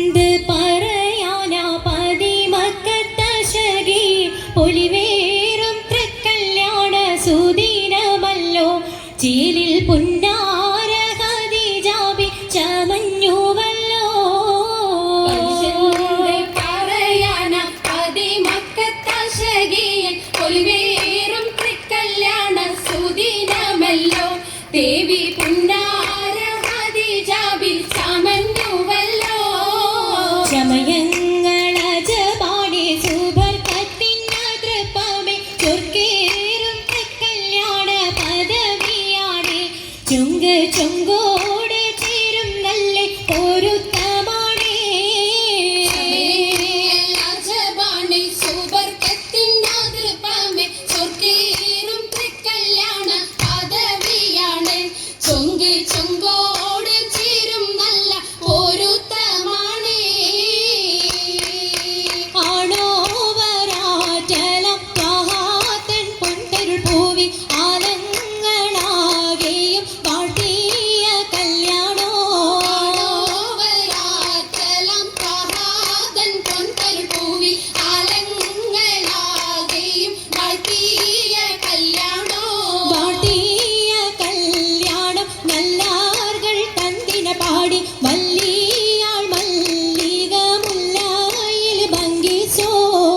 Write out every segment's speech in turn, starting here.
എന്ത് പറയാനാ പതിമക്കത്തശകി പൊലിവേറും തൃക്കല്യാണ സുദിനമല്ലോ ചേലിൽ പുന്നാര ഖദീജാബി ചമഞ്ഞുവല്ലോ. പറയാനാ പതിമക്കത്തശകി പൊലിവേറും തൃക്കല്യാണ സുദിനമല്ലോ ദേവി പുന്നാര ഖദീജാബി ചമഞ്ഞുവല്ലോ. ചമയങ്ങളജപാടി സുബർക്കത്തിന്ന തൃപ്പമേ ചൊർക്കേറും തൃക്കല്യാണ പദവിയാണേ ചുങ്ക് ചുങ്കോട് ചേരും നല്ല പൊരുത്തമാണേ. ചമയങ്ങളജപാടി സുബർക്കത്തിന്ന തൃപ്പമേ ചൊർക്കേറും തൃക്കല്യാണ പദവിയാണ് ചുങ്ക് ചുങ്കോട് ചേരും നല്ല പൊരുത്തമാണേ. ആണോവരാറ്റലം ത്വഹാത്തൻ പൊൻതരുൾ പൂവി ആലങ്ങളാകെയും വാഴ്ത്തിയ കല്യാണോ. ആണോവരാറ്റലം ത്വഹാത്തൻ പൊൻതരുൾ പൂവി ആലങ്ങളാകെയും വാഴ്ത്തിയ കല്യാണോ. വാഴ്ത്തിയ കല്യാണം നല്ലാർകൾ തന്തിന പാടി വല്ലിയാൾ മല്ലിക മുല്ലായിൽ ഭംഗിച്ചോ.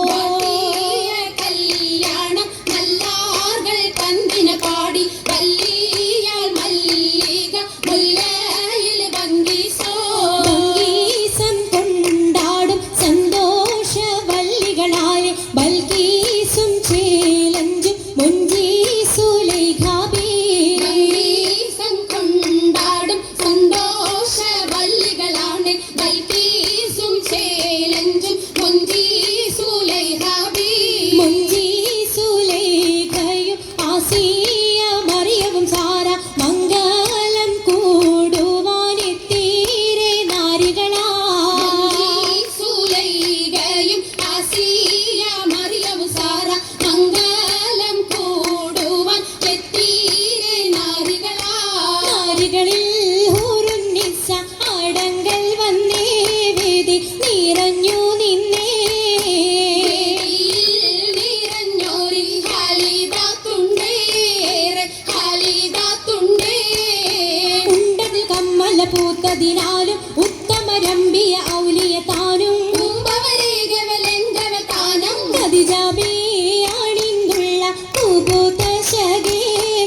വാഴ്ത്തിയ കല്യാണം നല്ലാർകൾ തന്തിന പാടി വല്ലിയാൾ മല്ലിക മുല്ലയിൽ ഭംഗിച്ചോ. ഭംഗീസം കൊണ്ടാടും സന്തോഷ വല്ലികളായ ബൽക്കീസും ചേലഞ്ചും മുഞ്ചീസുലൈഖാബി. ഭംഗീസം കൊണ്ടാടും സന്തോഷ വല്ലികളാണ് ബൽക്കീസും ചേലഞ്ചും മുഞ്ചീസുലൈഖാബി. മുഞ്ചീസുലൈഖയും ആസിയ മറിയവും സാര മംഗലം കൂടുവാനെത്തീരെ നാരികളാ. സുലൈഖയും ആസിയ മറിയവും സാര മംഗലം കൂടുവാൻ എത്തീരെ നാരികളാ. നാരികളിൽ ഹൂറുന്നിസ അടങ്കൽ വന്നേ വേദി നിറഞ്ഞു നിന്നേ. നിറഞ്ഞോരിൽ ഖാലിദാത്തുണ്ടേറെ ഖാലിദാത്തുണ്ടേ. ഉണ്ടതിൽ കമ്മല പൂത്തതിനാലും ഉത്തമരമ്പിയ ഔലിയ താനും കുംഭവരേഖവലംഘവതാനം ഖദീജാബി അണിന്തുള്ള പൂപൂത്ത ശകേ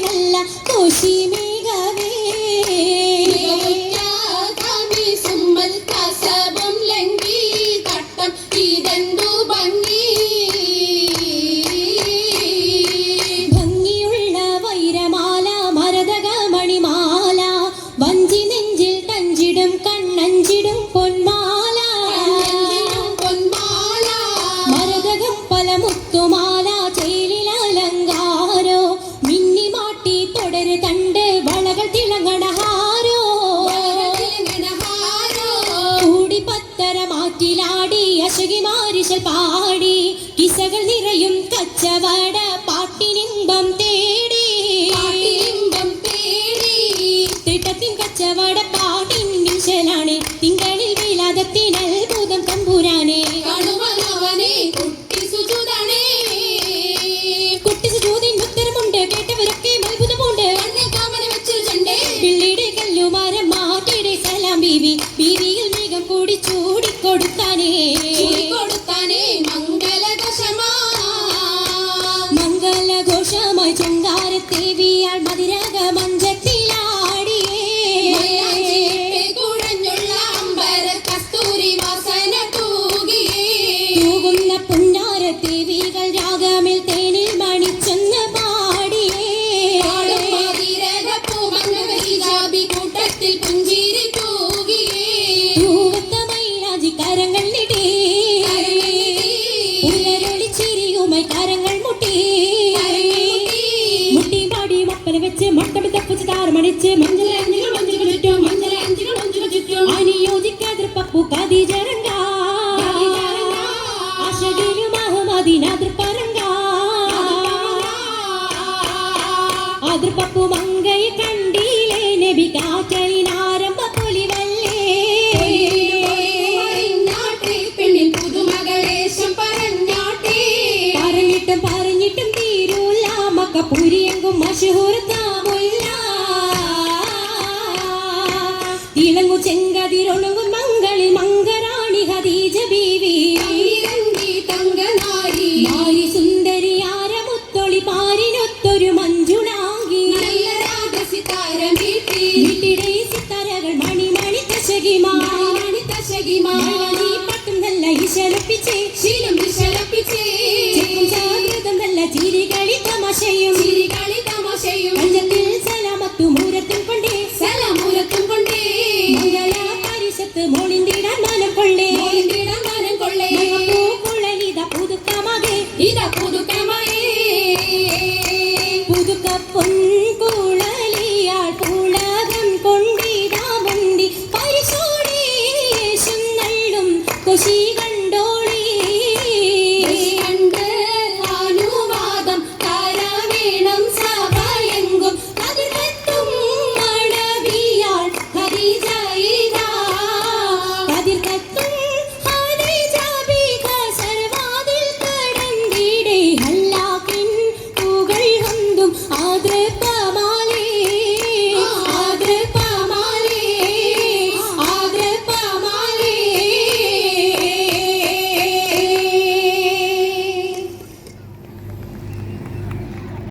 നല്ല കോശിമേഘവേ. മികവുറ്റാകാമി സുമ്മൽ കസബം ലംഘി തട്ടം ഇതെന്തു ഭംഗി. ഭംഗിയുള്ള വൈരമാല മരതക മണിമാല വഞ്ചി നെഞ്ചിൽ തഞ്ചിടും കണ്ണഞ്ചിടും പൊന്മാല. കണ്ണഞ്ചിടും പൊന്മാല മരതകം പല മുത്തുമാല ചേലിൽ അലങ്കാരോ മിന്നിമാട്ടി തുടര് തണ്ട് വളകൾ തിളങ്ങണഹാരോ. വരതിലങ്ങണഹാരോ. കൂടി പത്തര മാറ്റിലാടി അശകി മാരിശൽ പാടി കിസകൾ നിറയും കച്ചവട പാട്ടിനിമ്പം തേടി. പാട്ടിലിമ്പം തേടി തിട്ടത്തിൻ കച്ചവട പാട്ടിൻ വിശലാണ് തിങ്കളിൽ വിലാദത്തിനൽ ഭൂതം തമ്പുരാനെ. കണുവനവനെ കുട്ടി സുജുതണേ. കുട്ടി സുജൂദിൻ ഉത്തരമുണ്ട് കേട്ടവരൊക്കെ അത്ഭുതമുണ്ട്. കണ്ണിൽ കാമന വെച്ചൊരു ചണ്ടേ. പിള്ളിയുടെ കല്ലുമാരം മാറ്റിയുടെ സലാം ബീവി ബീവിയിൽ മേഘം കൂടി ചൂടിക്കൊടുത്താനേ. കൊടുത്താനേ മംഗലദശമാ. മംഗലഘോഷമായി ചുങ്കാരത്തേവിയാൾ മതിരക മഞ്ചത്തിലാടിയേ. മയ്യാഞ്ചിട്ട് കുഴഞ്ഞുള്ള അമ്പര കസ്തൂരി വാസന തൂകിയേ. തൂകുന്ന പുന്നാരത്തേവികൾ രാഗമിൽ തേനിൽ മണിച്ചൊന്ന് പാടിയേ. പാടും മതിരകപ്പൂമങ്ങ ഖദീജാബി കൂട്ടത്തിൽ പുഞ്ചിരി തൂകിയേ. തൂവത്ത മൈലാഞ്ചി കരങ്ങളിടേ കുശികൾ